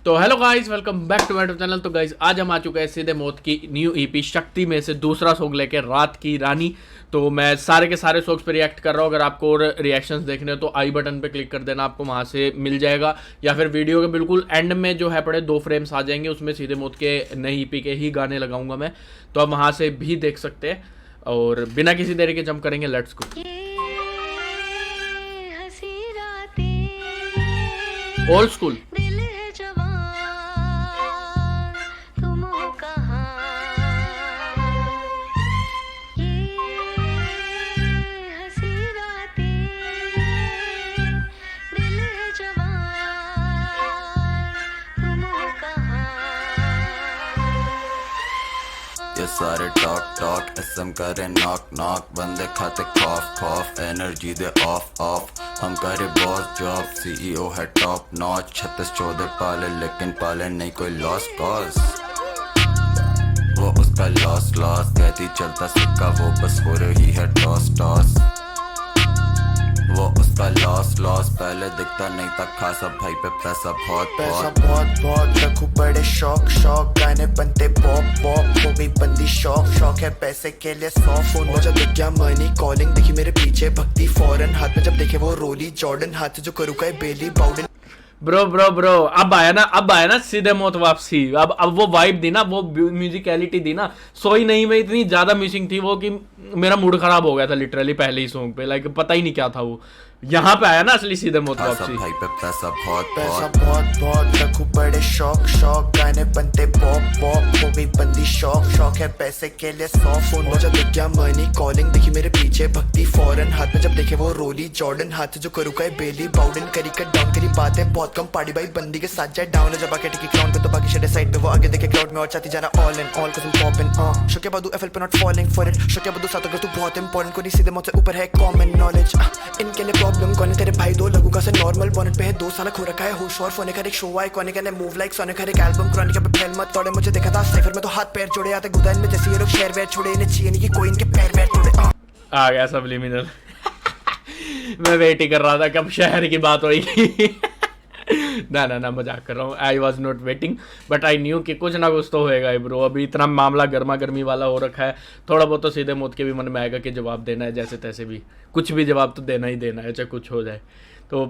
तो hello guys, welcome back to my channel. तो guys आज हम आ चुके हैं सीधे मौत की न्यू ईपी शक्ति में से दूसरा सॉन्ग लेके, रात की रानी। तो मैं सारे के सारे सॉन्ग्स पे रिएक्ट कर रहा हूँ। अगर आपको और रिएक्शंस देखने हो तो आई बटन पे क्लिक कर देना, आपको वहाँ से मिल जाएगा। या फिर वीडियो के बिल्कुल एंड में जो है पड़े 2 फ्रेम्स आ जाएंगे, उसमें सीधे मौत के नई ईपी के ही गाने लगाऊंगा मैं। तो आप वहाँ से भी देख सकते हैं। और बिना किसी देरी के जंप करेंगे, लेट्स गो। Old school. ये सारे टॉक एसएम करे नॉक नॉक, बंदे खाते खौफ खौफ, एनर्जी दे ऑफ ऑफ। हम करे बॉस जॉब, सीईओ है टॉप नॉच, 36-14 पाले लेकिन पाले नहीं कोई लॉस कॉज। वो उसका लॉस लॉस कहती चलता सिक्का, वो बस हो रही है टॉस टॉस। वो उसका लॉस लॉस पहले दिखता नहीं था खासा, भाई पे पैसा बहुत बहुत रखू बड़े शौक शौक, गाने बनते पॉप पॉप, हो गई बंदी शौक शौक है पैसे के लिए 100 फोन। वो जब दिख गया मनी कॉलिंग, देखी मेरे पीछे भक्ति फौरन, हाथ में जब देखे वो रोली जॉर्डन, हाथ से जो करू का बेली बाउडन। ब्रो अब आया ना सीधे मौत वापसी। अब वो वाइब दी ना, वो म्यूजिकलिटी दी ना। सोई नहीं में इतनी ज्यादा मिसिंग थी वो कि मेरा मूड खराब हो गया था लिटरली पहले ही सॉन्ग पे। लाइक पता ही नहीं क्या था वो। यहाँ पे आया ना असली सीधे मौत वापसी। भाई पे पैसा बहुत रखू बड़े शौक शौक, गाने बनते पॉप पॉप, हो गई बंदी शौक शौक है पैसे के लिए 100 फोन। वो जब दिख गया मनी कॉलिंग, देखी मेरे पीछे भक्ति फौरन, हाथ में जब देखे वो रोली जॉर्डन, हाथ से जो करू का बेली बाउडन, करी कट डाउन करी बातें बहुत कम, पार्टी भाई बंदी के साथ जाए डाउन, जब आके टिकी क्राउन पे तो बाकी शेडे साइड पे, वो आगे देखे क्राउड में और चाहती जाना ऑल इन ऑल कसम पॉप इन। शोके बादू एफएल पे नॉट फॉलिंग फॉर इट, शोके बादू साथ अगर तू बहुत इंपॉर्टेंट, कोई सीधे मौत से ऊपर है कॉमन नॉलेज। इनके लिए प्रॉब्लम कौन है तेरे भाई, दो लगू का से नॉर्मल बॉनेट पे है 2 साल खो रखा है होश और फोने का एक शो आए, कोने का मूव लाइक सोने का एक एल्बम क्रॉनिक पे फैल मत तोड़े। मुझे देखा था साइफर में तो हाथ पैर जोड़े आते गुदान में, जैसे ये लोग शेयर वेयर छोड़े, इन्हें चाहिए नहीं कि कोई इनके पैर वैर तोड़े। आ गया सब्लिमिनल। मैं वेट ही कर रहा था कब शहर की बात होगी। ना मजाक कर रहा हूँ। I was not waiting but I knew कि कुछ ना कुछ तो होएगा ब्रो। अभी इतना मामला गर्मा गर्मी वाला हो रखा है, थोड़ा बहुत तो सीधे मौत के भी मन में आएगा कि जवाब देना है, जैसे तैसे भी कुछ भी जवाब तो देना ही देना है, चाहे कुछ हो जाए। तो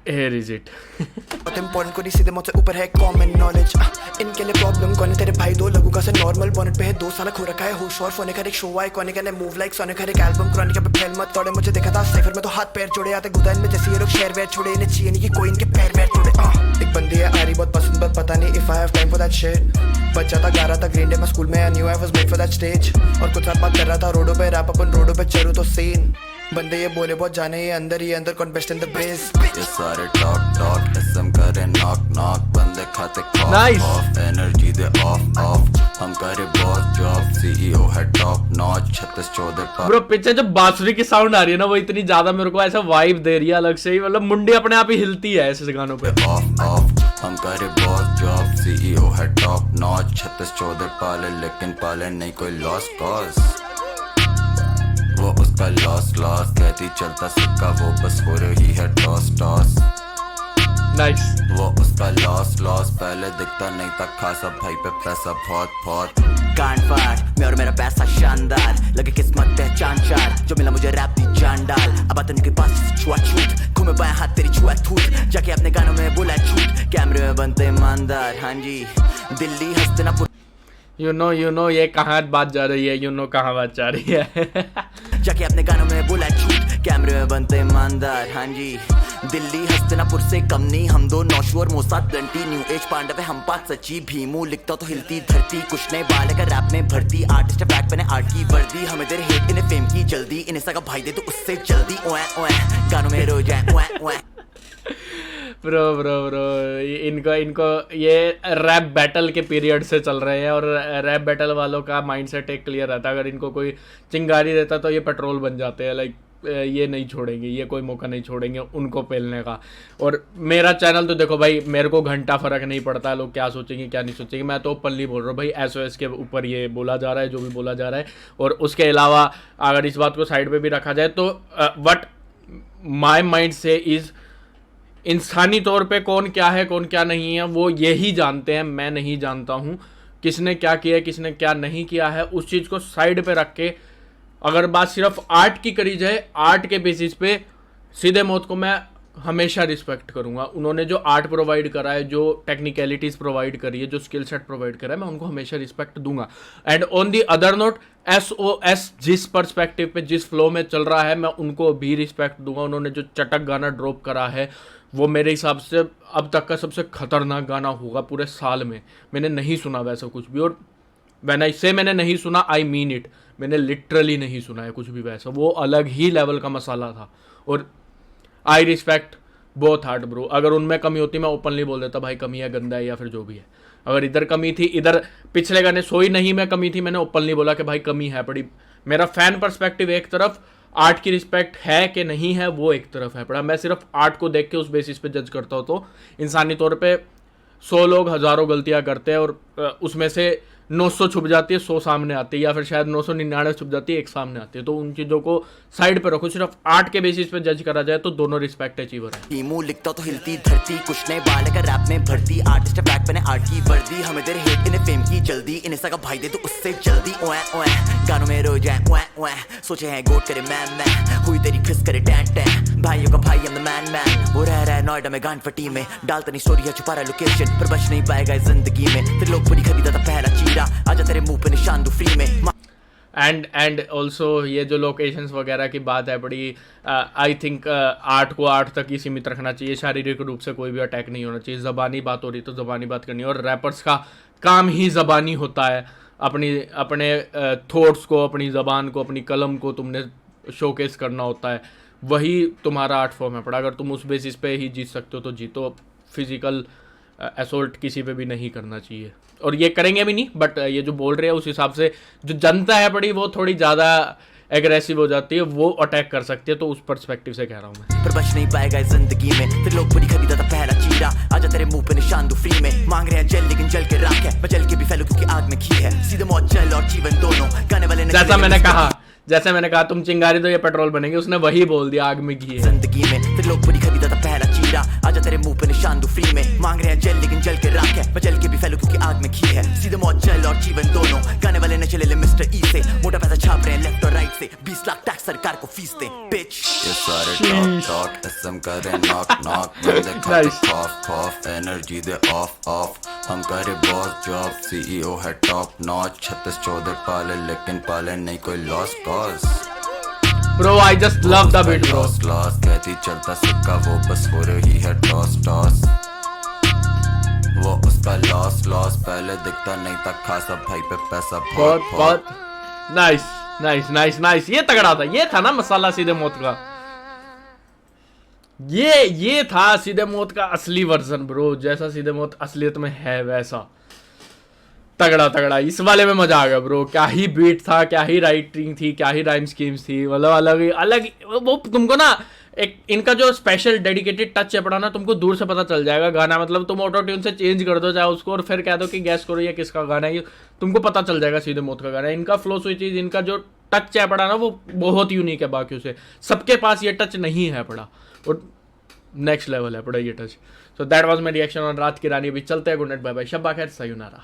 here is it। बहुत इंपॉर्टेंट को नहीं सीधे मौत से ऊपर है कॉमन नॉलेज। इनके लिए प्रॉब्लम कौन है तेरे भाई, दो लगू का से नॉर्मल बॉनेट पे है 2 साल खो रखा है होश और फोने का एक शो आए, कोने का मूव लाइक सोने का एक एल्बम क्रॉनिक पे फैल मत तोड़े। मुझे देखा था साइफर में तो हाथ पैर जोड़े आते गुदान में, जैसे ये लोग शेयर वेयर छोड़े, इन्हें चाहिए नहीं कि कोई इनके पैर वैर तोड़े। एक बंदी है आरी बहुत पसंद, पर पता नहीं if I have time for that shit. बच्चा था गा रहा था ग्रीन डे में स्कूल में, I knew I was made for that stage, और कुछ साथ बात कर रहा था रोडों पे रैप अपन रोडों पे चलूं तो सीन। बंदे ये बोले बहुत जाने ये अंदर कौन बेस्ट इन द बेस। ये सारे टॉक एसएम करे नॉक नॉक, बंदे खाते खौफ Nice। खौफ, एनर्जी दे ऑफ ऑफ। हम करे बॉस जॉब, सीईओ है टॉप नॉच, 36-14 ब्रो पीछे जो बांसुरी की साउंड आ रही है ना, वो इतनी ज्यादा मेरे को ऐसा वाइब दे रही है अलग से ही। मतलब मुंडी अपने आप ही हिलती है ऐसे गानों पे। Of of. हम करे बॉस जॉब, सीईओ है टॉप नॉच, 36-14 पाले लेकिन पाले नहीं कोई लॉस कॉज। वो उसका लॉस लॉस कहती चलता सिक्का, वो बस हो रही है टॉस टॉस। नाइस। वो उसका लॉस लॉस पहले दिखता नहीं था खासा, भाई पे पैसा बहुत कांड फाड़ मैं और मेरा पैसा शानदार, लगे किस्मत है चांद चार, जो मिला मुझे रैप दी जान डाल। अब आता नहीं के पास छुआ छूट, घूमे बाएं हाथ तेरी छुआ थूट, जाके अपने गानों में बोला झूठ, कैमरे में बनते ईमानदार। हाँ जी दिल्ली हस्तिनापुर, यू नो ये कहाँ बात जा रही है, कहाँ बात जा रही है। जाके अपने गानों में बोला झूठ, कैमरे में बनते ईमानदार। हाँ जी दिल्ली हस्तिनापुर से कम नहीं, हम दो नौशू और Mossad Ganti, new age Pandav है हम 5 सची भीमू, लिखता तो हिलती धरती, कुछ नए बाल का रैप में भर्ती, आर्टिस्ट बैक पहने आर्ट की वर्दी, हमें तेरे हेट इन्हें फेम की जल्दी, इन्हें सगा भाई दे तो उससे जल्दी, ओए ओए गानों में रो जाए ओए ओए। ब्रो इनको ये रैप बैटल के पीरियड से चल रहे हैं, और रैप बैटल वालों का माइंडसेट एक क्लियर रहता है। अगर इनको कोई चिंगारी देता तो ये पेट्रोल बन जाते हैं। लाइक ये नहीं छोड़ेंगे, ये कोई मौका नहीं छोड़ेंगे उनको पेलने का। और मेरा चैनल तो देखो भाई, मेरे को घंटा फर्क नहीं पड़ता लोग क्या सोचेंगे क्या नहीं सोचेंगे। मैं तो ओपनली बोल रहा हूँ भाई, एसओएस के ऊपर ये बोला जा रहा है जो भी बोला जा रहा है। और उसके अलावा अगर इस बात को साइड पे भी रखा जाए तो व्हाट माई माइंड से इज़ इंसानी तौर पे कौन क्या है कौन क्या नहीं है वो यही जानते हैं, मैं नहीं जानता हूँ किसने क्या किया है किसने क्या नहीं किया है। उस चीज़ को साइड पे रख के अगर बात सिर्फ आर्ट की करी जाए, आर्ट के बेसिस पे सीधे मौत को मैं हमेशा रिस्पेक्ट करूंगा। उन्होंने जो आर्ट प्रोवाइड करा है, जो टेक्निकलिटीज़ प्रोवाइड करी है, जो स्किल सेट प्रोवाइड करा है, मैं उनको हमेशा रिस्पेक्ट दूंगा। And on the other note SOS जिस पर्सपेक्टिव पे जिस फ्लो में चल रहा है मैं उनको भी रिस्पेक्ट दूंगा। उन्होंने जो चटक गाना ड्रॉप करा है वो मेरे हिसाब से अब तक का सबसे खतरनाक गाना होगा पूरे साल में। मैंने नहीं सुना वैसा कुछ भी, और वैन आई से मैंने नहीं सुना आई मीन इट, मैंने लिटरली नहीं सुना है कुछ भी वैसा। वो अलग ही लेवल का मसाला था और I respect both heart bro. अगर उनमें कमी होती मैं ओपनली बोल देता भाई कमी है, गंदा है या फिर जो भी है। अगर इधर कमी थी, इधर पिछले गाने सोई नहीं में कमी थी, मैंने ओपनली बोला कि भाई कमी है पड़ी। मेरा फैन पर्सपेक्टिव एक तरफ, आर्ट की रिस्पेक्ट है कि नहीं है वो एक तरफ है पड़ा। मैं सिर्फ आर्ट को देख के उस बेसिस पे जज करता हूँ। तो इंसानी तौर पे 100 लोग हज़ारों गलतियाँ करते हैं और उसमें से 900 छुप जाती है, 100 सामने आती है, या फिर शायद 999 छुप जाती है, एक सामने आती है। तो उन चीज़ों को साइड पे रखो, सिर्फ आर्ट के बेसिस पे जज करा जाए तो दोनों रिस्पेक्ट अचीवर है। मुंह लिखता तो हिलती धरती, कुछ नए बाल का रैप में भरती, आर्टिस्ट बैक मैंने आर्ट की वर्दी, हमें तेरे हेट इन्हें फेम की जल्दी, इन्हें सगा भाई दे तो उससे जल्दी। ओए ओए गानों में रो जाए ओए ओए, सोचे हैं गोट करे मैं हुई तेरी फिस करे टैं टैं, भाइयों का भाई I'm the man वो रह रहा है नोएडा में गान फटी में, डालता नहीं स्टोरी है छुपा रहा लोकेशन, पर बच नहीं पाएगा इस जिंदगी में, फिर लोग पूरी खरीदा था पहला चीरा, आजा तेरे मुंह पे निशान दो फ्री में। एंड ऑल्सो ये जो लोकेशंस वगैरह की बात है बड़ी, आई थिंक आर्ट को आर्ट तक ही सीमित रखना चाहिए। शारीरिक रूप से कोई भी अटैक नहीं होना चाहिए। ज़बानी बात हो रही तो ज़बानी बात करनी है, और रैपर्स का काम ही ज़बानी होता है। अपने थॉट्स को, अपनी ज़बान को, अपनी कलम को तुमने शोकेस करना होता है, वही तुम्हारा आर्ट फॉर्म है पड़ा। अगर तुम उस बेसिस पे ही जीत सकते हो तो जीतो। फिजिकल असोल्ट किसी पे भी नहीं करना चाहिए, और ये करेंगे भी नहीं। बट ये जो बोल रहे हैं उस हिसाब से जो जनता है बड़ी वो थोड़ी ज़्यादा एग्रेसिव हो जाती है, वो अटैक कर सकती है। तो उस पर्सपेक्टिव से कह रहा हूँ मैं। पर बच नहीं पाएगा इस जिंदगी में, फिर लोग पूरी खरीदा था पहला चीरा, आजा तेरे मुंह पे निशान दो फ्री में, मांग रहे हैं जल लेकिन जल के राख है, मैं जल के भी फैलू क्योंकि आग में घी है, सीधे मौत जल और जीवन दोनों गाने वाले ने जैसे मैंने कहा तुम चिंगारी तो ये पेट्रोल बनेंगे, उसने वही बोल दिया आग में घी है। जिंदगी में फिर लोग पूरी खरीदा था पहला चीरा, आजा तेरे मुंह पे निशान दो फ्री में, मांग रहे हैं जल लेकिन जल के राख है, मैं जल के भी फैलू क्योंकि आग में घी है, सीधे मौत जल और जीवन दोनों गाने वाले ने चले ले मिस्टर ई से, मोटा पैसा छाप रहे हैं लेफ्ट और राइट से, 20 लाख टैक्स सरकार को फीस दे बिच। ये सारे टॉक SM करे नॉक नॉक, बंदे खाते खौफ खौफ, एनर्जी दे ऑफ हम करे बॉस जॉब, CEO है टॉप नॉच, 36-14 पाले लेकिन पाले नहीं कोई loss cause. Bro I just love the beat bro. Loss कहती चलता सिक्का वो बस हो रही है टॉस टॉस, वो उसका लॉस पहले दिखता नहीं था खासा, भाई पे पैसा बहुत नाइस। ये तगड़ा था, ये था ना मसाला सीधे मौत का। ये था सीधे मौत का असली वर्जन ब्रो, जैसा सीधे मौत असलियत में है वैसा तगड़ा। इस वाले में मजा आ गया ब्रो। क्या ही बीट था, क्या ही राइटिंग थी, क्या ही राइम स्कीम्स थी, मतलब अलग वो तुमको ना एक इनका जो स्पेशल डेडिकेटेड टच है पड़ा ना, तुमको दूर से पता चल जाएगा गाना। मतलब तुम ऑटो ट्यून से चेंज कर दो चाहे उसको, और फिर कह दो कि गैस करो ये किसका गाना है, ये तुमको पता चल जाएगा सीधे मौत का गाना है। इनका फ्लो स्विचेज, इनका जो टच है पड़ा ना वो बहुत यूनिक है बाकियों से, सबके पास ये टच नहीं है पड़ा, और नेक्स्ट लेवल है पड़ा ये touch. So that was my reaction on रात की रानी। अभी चलते हैं, गुड नाइट, बाय बाय, शब्बा खैर, सयूनारा।